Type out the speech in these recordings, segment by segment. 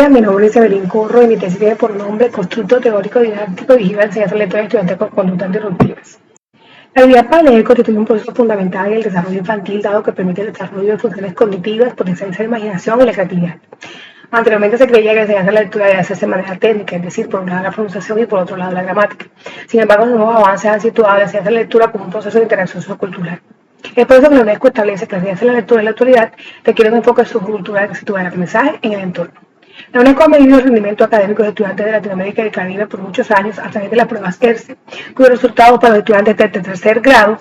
Mi nombre es Evelyn Corro y mi tesis tiene por nombre Constructo Teórico Didáctico dirigido a enseñanza lectora de estudiantes con conductas disruptivas. La habilidad para leer constituye un proceso fundamental en el desarrollo infantil, dado que permite el desarrollo de funciones cognitivas, potencializa la imaginación y la creatividad. Anteriormente se creía que la enseñanza de la lectura debía hacerse de manera técnica, es decir, por un lado la pronunciación y por otro lado la gramática. Sin embargo, los nuevos avances han situado la enseñanza de la lectura como un proceso de interacción sociocultural. Es por eso que la UNESCO establece que la enseñanza de la lectura en la actualidad requiere un enfoque sociocultural que sitúa el aprendizaje en el entorno. La UNESCO ha medido el rendimiento académico de estudiantes de Latinoamérica y el Caribe por muchos años a través de las pruebas ERCE, cuyos resultados para los estudiantes de tercer grado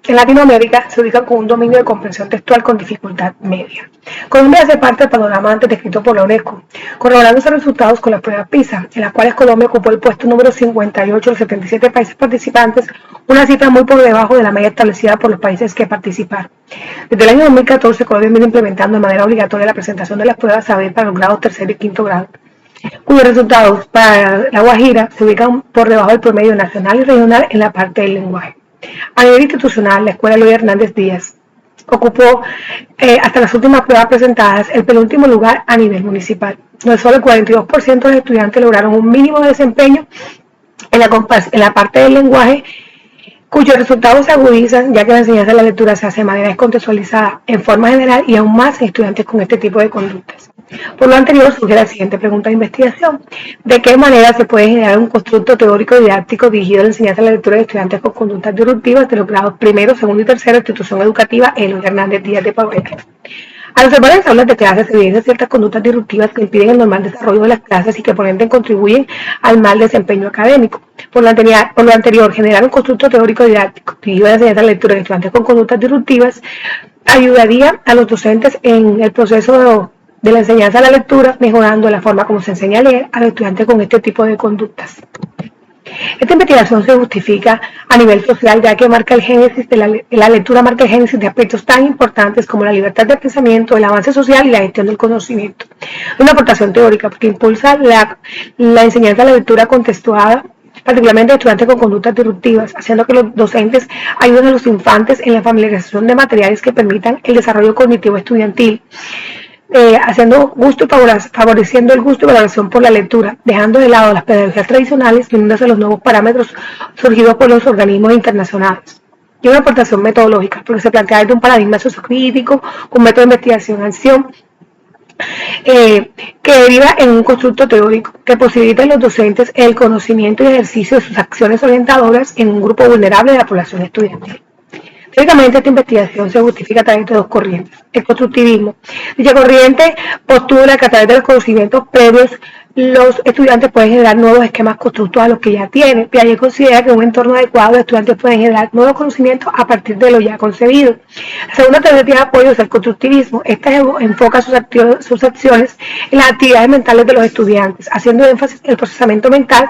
en Latinoamérica se ubican con un dominio de comprensión textual con dificultad media. Colombia hace parte del panorama antes descrito por la UNESCO, corroborando esos resultados con las pruebas PISA, en las cuales Colombia ocupó el puesto número 58 de los 77 países participantes, una cifra muy por debajo de la media establecida por los países que participaron. Desde el año 2014, Colombia viene implementando de manera obligatoria la presentación de las pruebas saber para los grados tercero y quinto grado, cuyos resultados para La Guajira se ubican por debajo del promedio nacional y regional en la parte del lenguaje. A nivel institucional, la Escuela Luis Hernández Díaz ocupó, hasta las últimas pruebas presentadas, el penúltimo lugar a nivel municipal, donde solo el 42% de los estudiantes lograron un mínimo de desempeño en la parte del lenguaje, cuyos resultados se agudizan ya que la enseñanza de la lectura se hace de manera descontextualizada en forma general y aún más en estudiantes con este tipo de conductas. Por lo anterior surge la siguiente pregunta de investigación: ¿de qué manera se puede generar un constructo teórico didáctico dirigido a la enseñanza de la lectura de estudiantes con conductas disruptivas de los grados primero, segundo y tercero de institución educativa Luis Hernández Díaz de Pavetta? Al observar en las aulas de clases se evidencian ciertas conductas disruptivas que impiden el normal desarrollo de las clases y que por ende contribuyen al mal desempeño académico. Por lo anterior, generar un constructo teórico didáctico dirigido a la enseñanza de la lectura de estudiantes con conductas disruptivas ayudaría a los docentes en el proceso de la enseñanza de la lectura, mejorando la forma como se enseña a leer a los estudiantes con este tipo de conductas. Esta investigación se justifica a nivel social, ya que marca el génesis de la lectura marca el génesis de aspectos tan importantes como la libertad de pensamiento, el avance social y la gestión del conocimiento. Una aportación teórica porque impulsa la enseñanza de la lectura contextuada, particularmente a estudiantes con conductas disruptivas, haciendo que los docentes ayuden a los infantes en la familiarización de materiales que permitan el desarrollo cognitivo estudiantil. Haciendo gusto y favoreciendo el gusto y valoración por la lectura, dejando de lado las pedagogías tradicionales y uniéndose a los nuevos parámetros surgidos por los organismos internacionales. Y una aportación metodológica, porque se plantea desde un paradigma sociocrítico, un método de investigación-acción, que deriva en un constructo teórico que posibilita a los docentes el conocimiento y ejercicio de sus acciones orientadoras en un grupo vulnerable de la población estudiantil. Teóricamente, esta investigación se justifica a través de dos corrientes: el constructivismo. Dicha corriente postula que a través de los conocimientos previos los estudiantes pueden generar nuevos esquemas constructivos a los que ya tienen. Piaget considera que en un entorno adecuado los estudiantes pueden generar nuevos conocimientos a partir de lo ya concebido. La segunda alternativa de apoyo es el constructivismo. Esta enfoca sus acciones en las actividades mentales de los estudiantes, haciendo énfasis en el procesamiento mental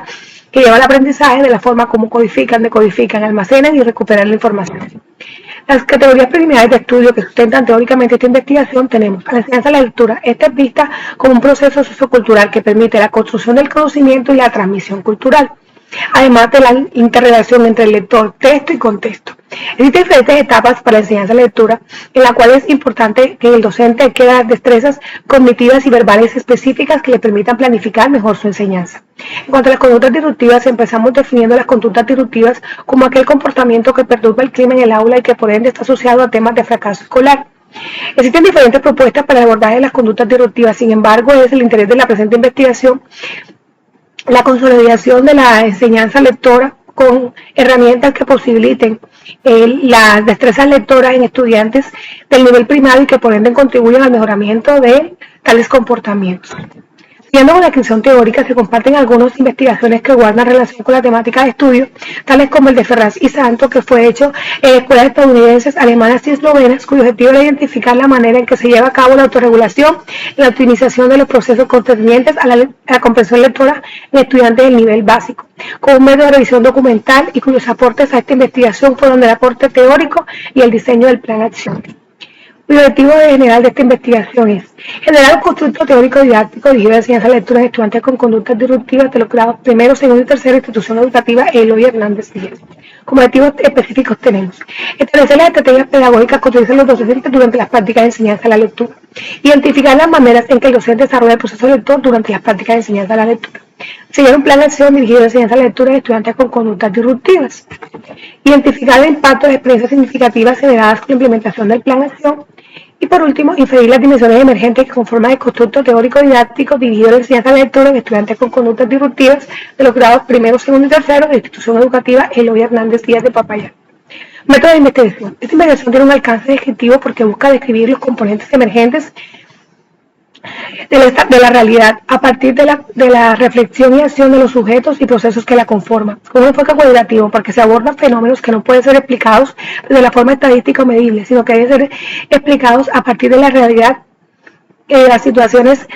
que lleva al aprendizaje de la forma como codifican, decodifican, almacenan y recuperan la información. Las categorías preliminares de estudio que sustentan teóricamente esta investigación tenemos a la enseñanza de la lectura. Esta es vista como un proceso sociocultural que permite la construcción del conocimiento y la transmisión cultural, además de la interrelación entre el lector, texto y contexto. Existen diferentes etapas para la enseñanza de la lectura, en la cual es importante que el docente adquiera destrezas cognitivas y verbales específicas que le permitan planificar mejor su enseñanza. En cuanto a las conductas disruptivas, empezamos definiendo las conductas disruptivas como aquel comportamiento que perturba el clima en el aula y que por ende está asociado a temas de fracaso escolar. Existen diferentes propuestas para el abordaje de las conductas disruptivas, sin embargo, es el interés de la presente investigación la consolidación de la enseñanza lectora con herramientas que posibiliten las destrezas lectoras en estudiantes del nivel primario y que por ende contribuyan al mejoramiento de tales comportamientos. Siguiendo con la descripción teórica, se comparten algunas investigaciones que guardan relación con la temática de estudio, tales como el de Ferraz y Santos, que fue hecho en escuelas estadounidenses, alemanas y eslovenas, cuyo objetivo era identificar la manera en que se lleva a cabo la autorregulación y la optimización de los procesos concernientes a la comprensión lectora en estudiantes del nivel básico, con un método de revisión documental y cuyos aportes a esta investigación fueron el aporte teórico y el diseño del plan de acción. El objetivo general de esta investigación es generar un constructo teórico didáctico dirigido a enseñanza de lectura de estudiantes con conductas disruptivas de los grados primero, segundo y tercero, institución educativa Eloy Hernández Díaz. Como objetivos específicos tenemos establecer las estrategias pedagógicas que utilizan los docentes durante las prácticas de enseñanza de la lectura, identificar las maneras en que el docente desarrolla el proceso lector durante las prácticas de enseñanza de la lectura, diseñar un plan de acción dirigido a enseñanza de la lectura de estudiantes con conductas disruptivas, identificar el impacto de experiencias significativas generadas con la implementación del plan de acción. Y por último, inferir las dimensiones emergentes que conforman el constructo teórico didáctico dirigido a la enseñanza de la lectura de estudiantes con conductas disruptivas de los grados primero, segundo y tercero de la institución educativa Eloy Hernández Díaz de Popayán. Método de investigación. Esta investigación tiene un alcance descriptivo porque busca describir los componentes emergentes de la realidad a partir de la reflexión y acción de los sujetos y procesos que la conforman, con un enfoque cualitativo, porque se abordan fenómenos que no pueden ser explicados de la forma estadística o medible, sino que deben ser explicados a partir de la realidad de las situaciones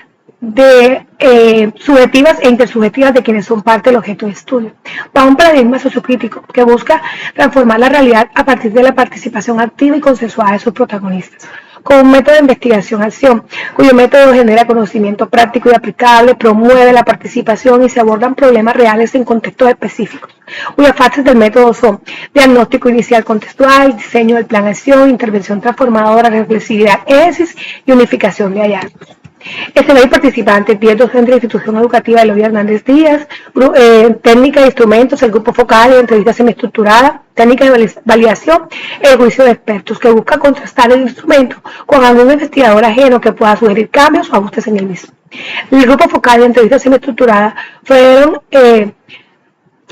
subjetivas e intersubjetivas de quienes son parte del objeto de estudio, bajo un paradigma sociocrítico que busca transformar la realidad a partir de la participación activa y consensuada de sus protagonistas, con un método de investigación-acción, cuyo método genera conocimiento práctico y aplicable, promueve la participación y se abordan problemas reales en contextos específicos, cuyas fases del método son diagnóstico inicial contextual, diseño del plan de acción, intervención transformadora, reflexividad, énfasis y unificación de hallazgos. Escenarios participantes: 10 docentes de la institución educativa Eloy Hernández Díaz, técnica de instrumentos, el grupo focal, entrevista semiestructurada, técnica de validación, el juicio de expertos, que busca contrastar el instrumento con algún investigador ajeno que pueda sugerir cambios o ajustes en el mismo. El grupo focal y entrevista semiestructurada fueron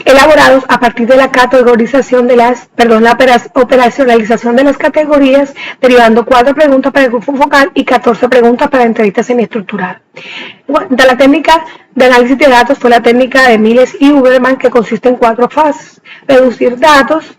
elaborados a partir de la categorización de la operacionalización de las categorías, derivando 4 preguntas para el grupo focal y 14 preguntas para la entrevista semiestructurada. De la técnica de análisis de datos fue la técnica de Miles y Uberman, que consiste en 4 fases: reducir datos,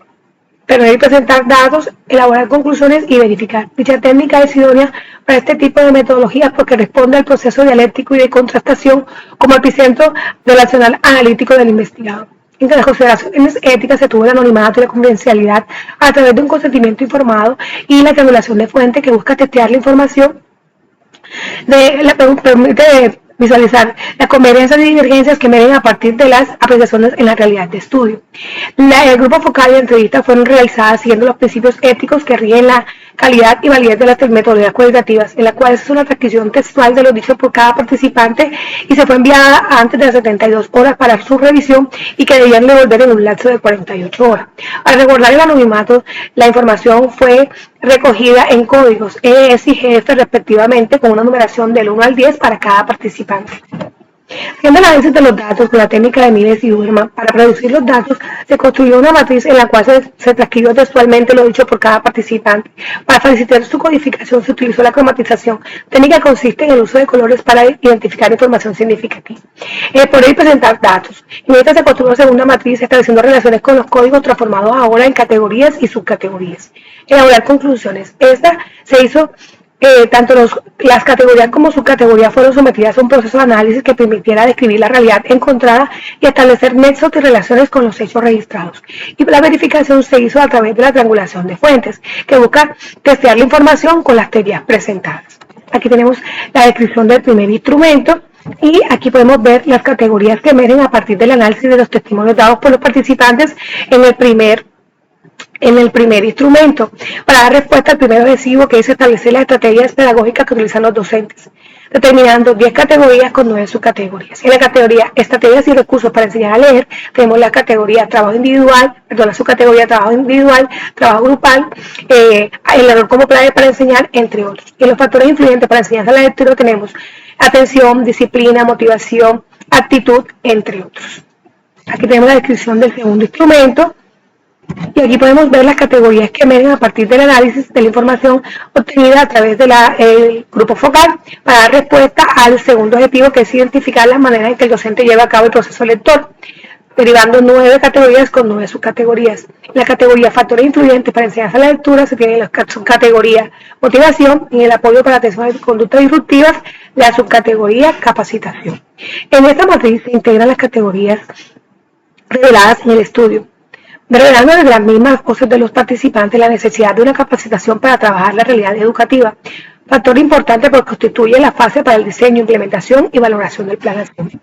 tener y presentar datos, elaborar conclusiones y verificar. Dicha técnica es idónea para este tipo de metodologías porque responde al proceso dialéctico y de contrastación como epicentro del accionar analítico del investigador. Entre las consideraciones éticas se tuvo el anonimato y la confidencialidad a través de un consentimiento informado y la triangulación de fuentes que busca testear la información, permite visualizar las convergencias y divergencias que emergen a partir de las apreciaciones en la realidad de estudio. El grupo focal y la entrevista fueron realizadas siguiendo los principios éticos que rigen la calidad y validez de las metodologías cualitativas, en la cual es una transcripción textual de lo dicho por cada participante y se fue enviada antes de las 72 horas para su revisión y que debían devolver en un lapso de 48 horas. Al recordar el anonimato, la información fue recogida en códigos ES y GF respectivamente, con una numeración del 1 al 10 para cada participante. Haciendo el análisis de los datos con la técnica de Miles y Uberman, para producir los datos se construyó una matriz en la cual se transcribió textualmente lo dicho por cada participante. Para facilitar su codificación se utilizó la cromatización, técnica que consiste en el uso de colores para identificar información significativa. Poder presentar datos. En esta se construyó una segunda matriz estableciendo relaciones con los códigos transformados ahora en categorías y subcategorías. Elaborar conclusiones. Esta se hizo tanto las categorías como subcategorías fueron sometidas a un proceso de análisis que permitiera describir la realidad encontrada y establecer nexos y relaciones con los hechos registrados. Y la verificación se hizo a través de la triangulación de fuentes, que busca testear la información con las teorías presentadas. Aquí tenemos la descripción del primer instrumento y aquí podemos ver las categorías que emergen a partir del análisis de los testimonios dados por los participantes en el primer instrumento, para dar respuesta al primer objetivo, que es establecer las estrategias pedagógicas que utilizan los docentes, determinando 10 categorías con 9 subcategorías. En la categoría estrategias y recursos para enseñar a leer tenemos la categoría trabajo individual, la subcategoría trabajo individual, trabajo grupal, el error como clave para enseñar, entre otros. Y en los factores influyentes para enseñanza a la lectura tenemos atención, disciplina, motivación, actitud, entre otros. Aquí tenemos la descripción del segundo instrumento. Y aquí podemos ver las categorías que emergen a partir del análisis de la información obtenida a través del grupo focal para dar respuesta al segundo objetivo, que es identificar las maneras en que el docente lleva a cabo el proceso lector, derivando 9 categorías con 9 subcategorías. La categoría factores influyentes para enseñanza a la lectura se tiene en la subcategoría motivación y el apoyo para atención a conductas disruptivas, la subcategoría capacitación. En esta matriz se integran las categorías reveladas en el estudio. revelando desde las mismas voces de los participantes la necesidad de una capacitación para trabajar la realidad educativa, factor importante porque constituye la fase para el diseño, implementación y valoración del plan de acción.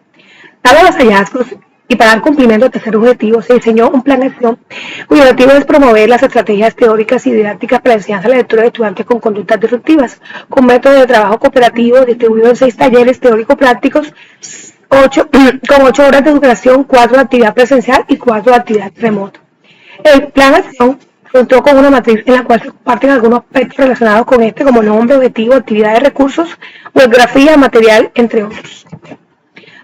Dados los hallazgos y para dar cumplimiento al tercer objetivo, se diseñó un plan de acción cuyo objetivo es promover las estrategias teóricas y didácticas para la enseñanza de la lectura de estudiantes con conductas disruptivas, con métodos de trabajo cooperativo distribuidos en 6 talleres teórico-prácticos, con 8 horas de duración, 4 de actividad presencial y 4 de actividad remota. El plan de acción contó con una matriz en la cual se comparten algunos aspectos relacionados con este, como nombre, objetivo, actividades, recursos, webgrafía, material, entre otros.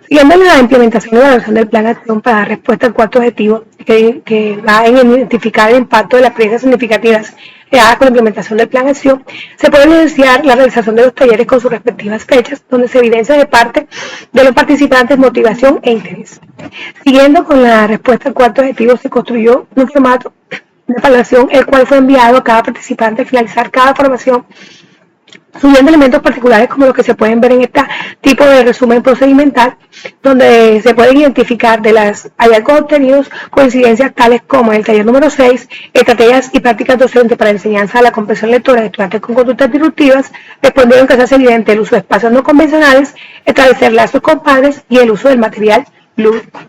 Siguiendo la implementación y evaluación del plan de acción para dar respuesta al cuarto objetivo, que va en identificar el impacto de las experiencias significativas creadas con la implementación del plan de acción, se puede evidenciar la realización de los talleres con sus respectivas fechas, donde se evidencia de parte de los participantes motivación e interés. Siguiendo con la respuesta al cuarto objetivo, se construyó un formato de evaluación, el cual fue enviado a cada participante al finalizar cada formación, subiendo elementos particulares como los que se pueden ver en este tipo de resumen procedimental, donde se pueden identificar de las hallazgos obtenidos coincidencias tales como en el taller número 6, estrategias y prácticas docentes para enseñanza de la comprensión lectora de estudiantes con conductas disruptivas, respondieron que se hace evidente el uso de espacios no convencionales, establecer lazos con padres y el uso del material lúdico.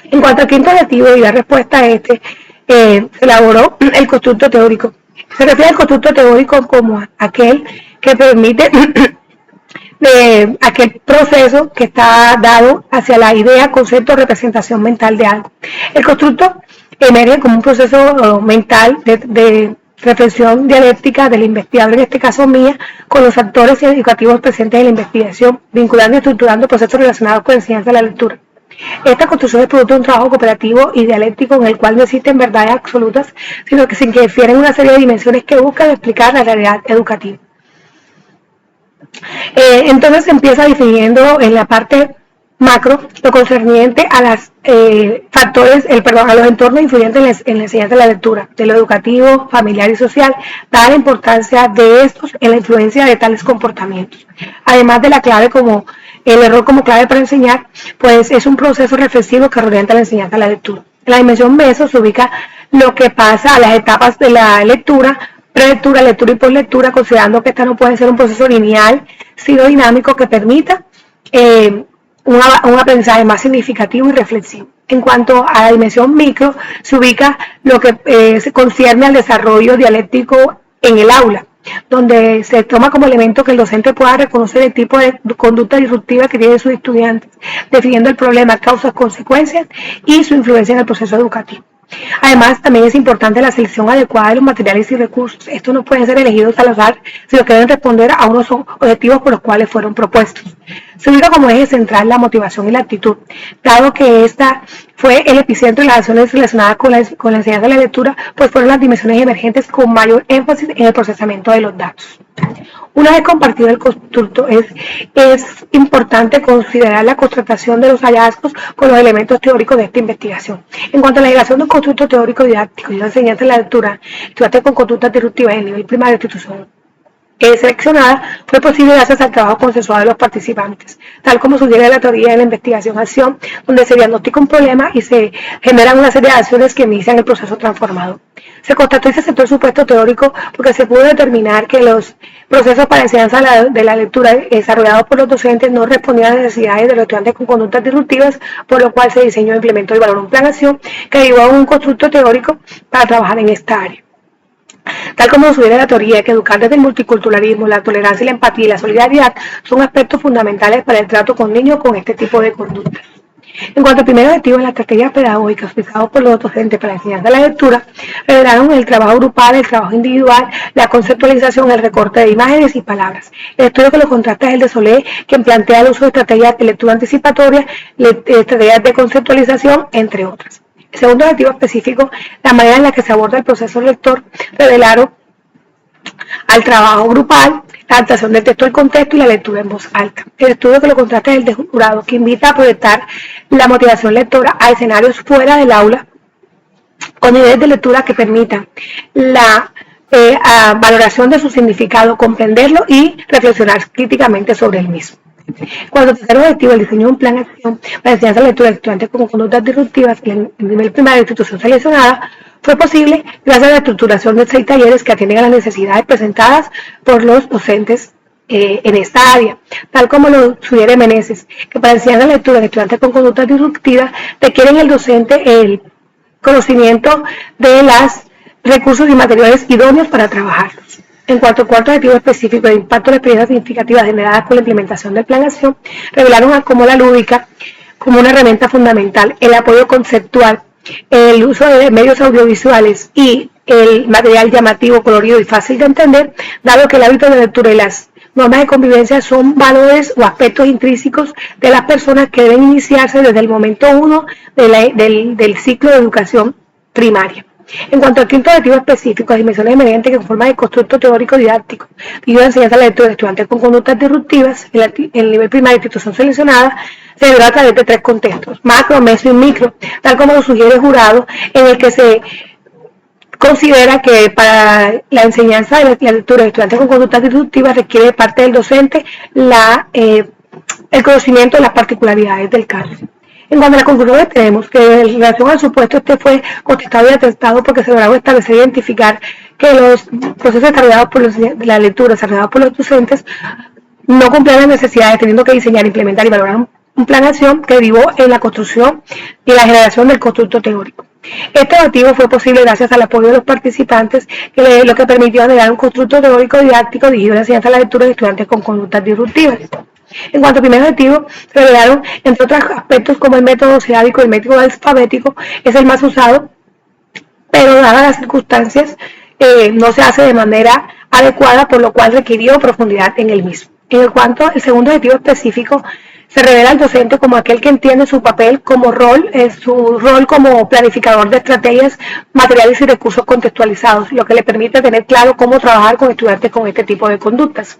En cuanto al quinto objetivo y la respuesta a este, se elaboró el constructo teórico. Se refiere al constructo teórico como aquel que permite aquel proceso que está dado hacia la idea, concepto, representación mental de algo. El constructo emerge como un proceso mental de reflexión dialéctica del investigador, en este caso mía, con los actores educativos presentes en la investigación, vinculando y estructurando procesos relacionados con la enseñanza de la lectura. Esta construcción es producto de un trabajo cooperativo y dialéctico en el cual no existen verdades absolutas, sino que se interfieren una serie de dimensiones que buscan explicar la realidad educativa. Entonces se empieza definiendo en la parte macro lo concerniente a los factores, a los entornos influyentes en la enseñanza de la lectura, de lo educativo, familiar y social, dada la importancia de estos en la influencia de tales comportamientos. Además de la clave como el error como clave para enseñar, pues es un proceso reflexivo que orienta la enseñanza de la lectura. En la dimensión meso se ubica lo que pasa a las etapas de la lectura, prelectura, lectura y poslectura, considerando que esta no puede ser un proceso lineal, sino dinámico que permita un aprendizaje más significativo y reflexivo. En cuanto a la dimensión micro, se ubica lo que se concierne al desarrollo dialéctico en el aula, donde se toma como elemento que el docente pueda reconocer el tipo de conducta disruptiva que tienen sus estudiantes, definiendo el problema, causas, consecuencias y su influencia en el proceso educativo. Además, también es importante la selección adecuada de los materiales y recursos. Estos no pueden ser elegidos al azar, sino que deben responder a unos objetivos por los cuales fueron propuestos. Se ubica como eje central la motivación y la actitud, dado que esta fue el epicentro de las acciones relacionadas con la enseñanza de la lectura, pues fueron las dimensiones emergentes con mayor énfasis en el procesamiento de los datos. Una vez compartido el constructo, es importante considerar la contrastación de los hallazgos con los elementos teóricos de esta investigación. En cuanto a la generación de un constructo teórico didáctico y la enseñanza de la lectura, estudiantes con conductas disruptivas en el nivel primario de institución seleccionada, fue posible gracias al trabajo consensuado de los participantes, tal como sugiere la teoría de la investigación-acción, donde se diagnostica un problema y se generan una serie de acciones que inician el proceso transformador. Se constató y se aceptó el supuesto teórico porque se pudo determinar que los procesos para enseñanza de la lectura desarrollados por los docentes no respondían a las necesidades de los estudiantes con conductas disruptivas, por lo cual se diseñó, implementó y valoró un plan de acción que derivó a un constructo teórico para trabajar en esta área. Tal como sugiere la teoría, que educar desde el multiculturalismo, la tolerancia y la empatía y la solidaridad son aspectos fundamentales para el trato con niños con este tipo de conductas. En cuanto al primer objetivo de la estrategia pedagógica utilizados por los docentes para la enseñanza de la lectura, revelaron el trabajo grupal, el trabajo individual, la conceptualización, el recorte de imágenes y palabras. El estudio que lo contrasta es el de Solé, quien plantea el uso de estrategias de lectura anticipatoria, estrategias de conceptualización, entre otras. El segundo objetivo específico, la manera en la que se aborda el proceso lector, revelaron al trabajo grupal, la adaptación del texto al contexto y la lectura en voz alta. El estudio que lo contrasta es el de jurado, que invita a proyectar la motivación lectora a escenarios fuera del aula, con niveles de lectura que permitan la valoración de su significado, comprenderlo y reflexionar críticamente sobre el mismo. Cuando el tercer objetivo, el diseño de un plan de acción para enseñanza de lectura de estudiantes con conductas disruptivas en el nivel primario de institución seleccionada, fue posible gracias a la estructuración de 6 talleres que atienden a las necesidades presentadas por los docentes en esta área, tal como lo sugiere Meneses, que para enseñar la lectura de estudiantes con conductas disruptivas requieren el docente el conocimiento de los recursos y materiales idóneos para trabajarlos. En cuanto al cuarto objetivo específico de impacto de la experiencia significativa generada con la implementación del plan de acción, revelaron cómo la lúdica, como una herramienta fundamental, el apoyo conceptual, el uso de medios audiovisuales y el material llamativo, colorido y fácil de entender, dado que el hábito de lectura y las normas de convivencia son valores o aspectos intrínsecos de las personas que deben iniciarse desde el momento 1 del ciclo de educación primaria. En cuanto al quinto objetivo específico, las dimensiones emergentes que forman el constructo teórico didáctico y de enseñanza a la lectura de estudiantes con conductas disruptivas en el nivel primario de institución seleccionada, se deberá a través de 3 contextos: macro, meso y micro, tal como lo sugiere el jurado, en el que se considera que para la enseñanza de la lectura de estudiantes con conductas disruptivas requiere de parte del docente el conocimiento de las particularidades del caso. En cuanto a las conclusiones, tenemos que en relación al supuesto, fue contestado y atestado porque se logró establecer e identificar que los procesos desarrollados por la lectura desarrollados por los docentes no cumplían las necesidades, teniendo que diseñar, implementar y valorar un plan de acción que derivó en la construcción y la generación del constructo teórico. Este objetivo fue posible gracias al apoyo de los participantes, lo que permitió generar un constructo teórico didáctico dirigido a la enseñanza a la lectura de estudiantes con conductas disruptivas. En cuanto al primer objetivo, se revelaron, entre otros aspectos, como el método silábico y el método alfabético es el más usado, pero dadas las circunstancias, no se hace de manera adecuada, por lo cual requirió profundidad en el mismo. En cuanto al segundo objetivo específico, se revela al docente como aquel que entiende su papel como su rol como planificador de estrategias, materiales y recursos contextualizados, lo que le permite tener claro cómo trabajar con estudiantes con este tipo de conductas.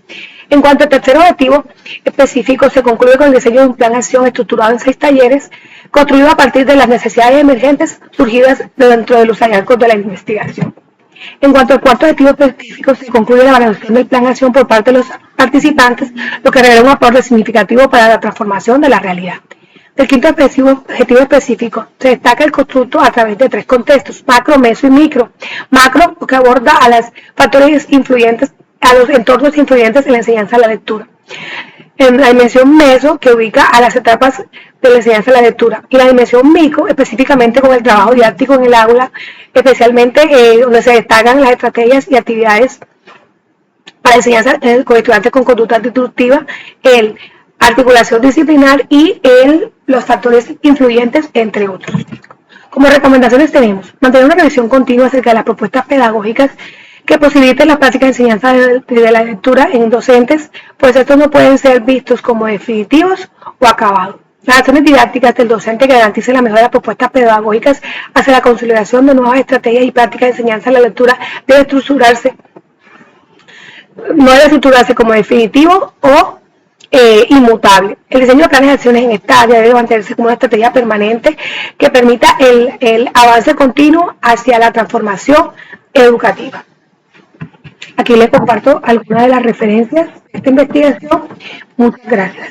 En cuanto al tercer objetivo específico, se concluye con el diseño de un plan de acción estructurado en 6 talleres, construido a partir de las necesidades emergentes surgidas dentro de los hallazgos de la investigación. En cuanto al cuarto objetivo específico, se concluye la evaluación del plan de acción por parte de los participantes, lo que revela un aporte significativo para la transformación de la realidad. Del quinto objetivo específico, se destaca el constructo a través de 3 contextos: macro, meso y micro. Macro, que aborda a los factores influyentes, a los entornos influyentes en la enseñanza de la lectura. En la dimensión meso, que ubica a las etapas de la enseñanza de la lectura, y la dimensión micro, específicamente con el trabajo didáctico en el aula, especialmente donde se destacan las estrategias y actividades para enseñanza con estudiantes con conductas disruptivas, el articulación disciplinar y los factores influyentes, entre otros. Como recomendaciones tenemos mantener una revisión continua acerca de las propuestas pedagógicas que posibiliten la práctica de enseñanza de la lectura en docentes, pues estos no pueden ser vistos como definitivos o acabados. Las acciones didácticas del docente que garanticen la mejora de las propuestas pedagógicas hacia la consolidación de nuevas estrategias y prácticas de enseñanza de la lectura no debe estructurarse como definitivo o inmutable. El diseño de planes de acciones en esta área debe mantenerse como una estrategia permanente que permita el avance continuo hacia la transformación educativa. Aquí les comparto algunas de las referencias de esta investigación. Muchas gracias.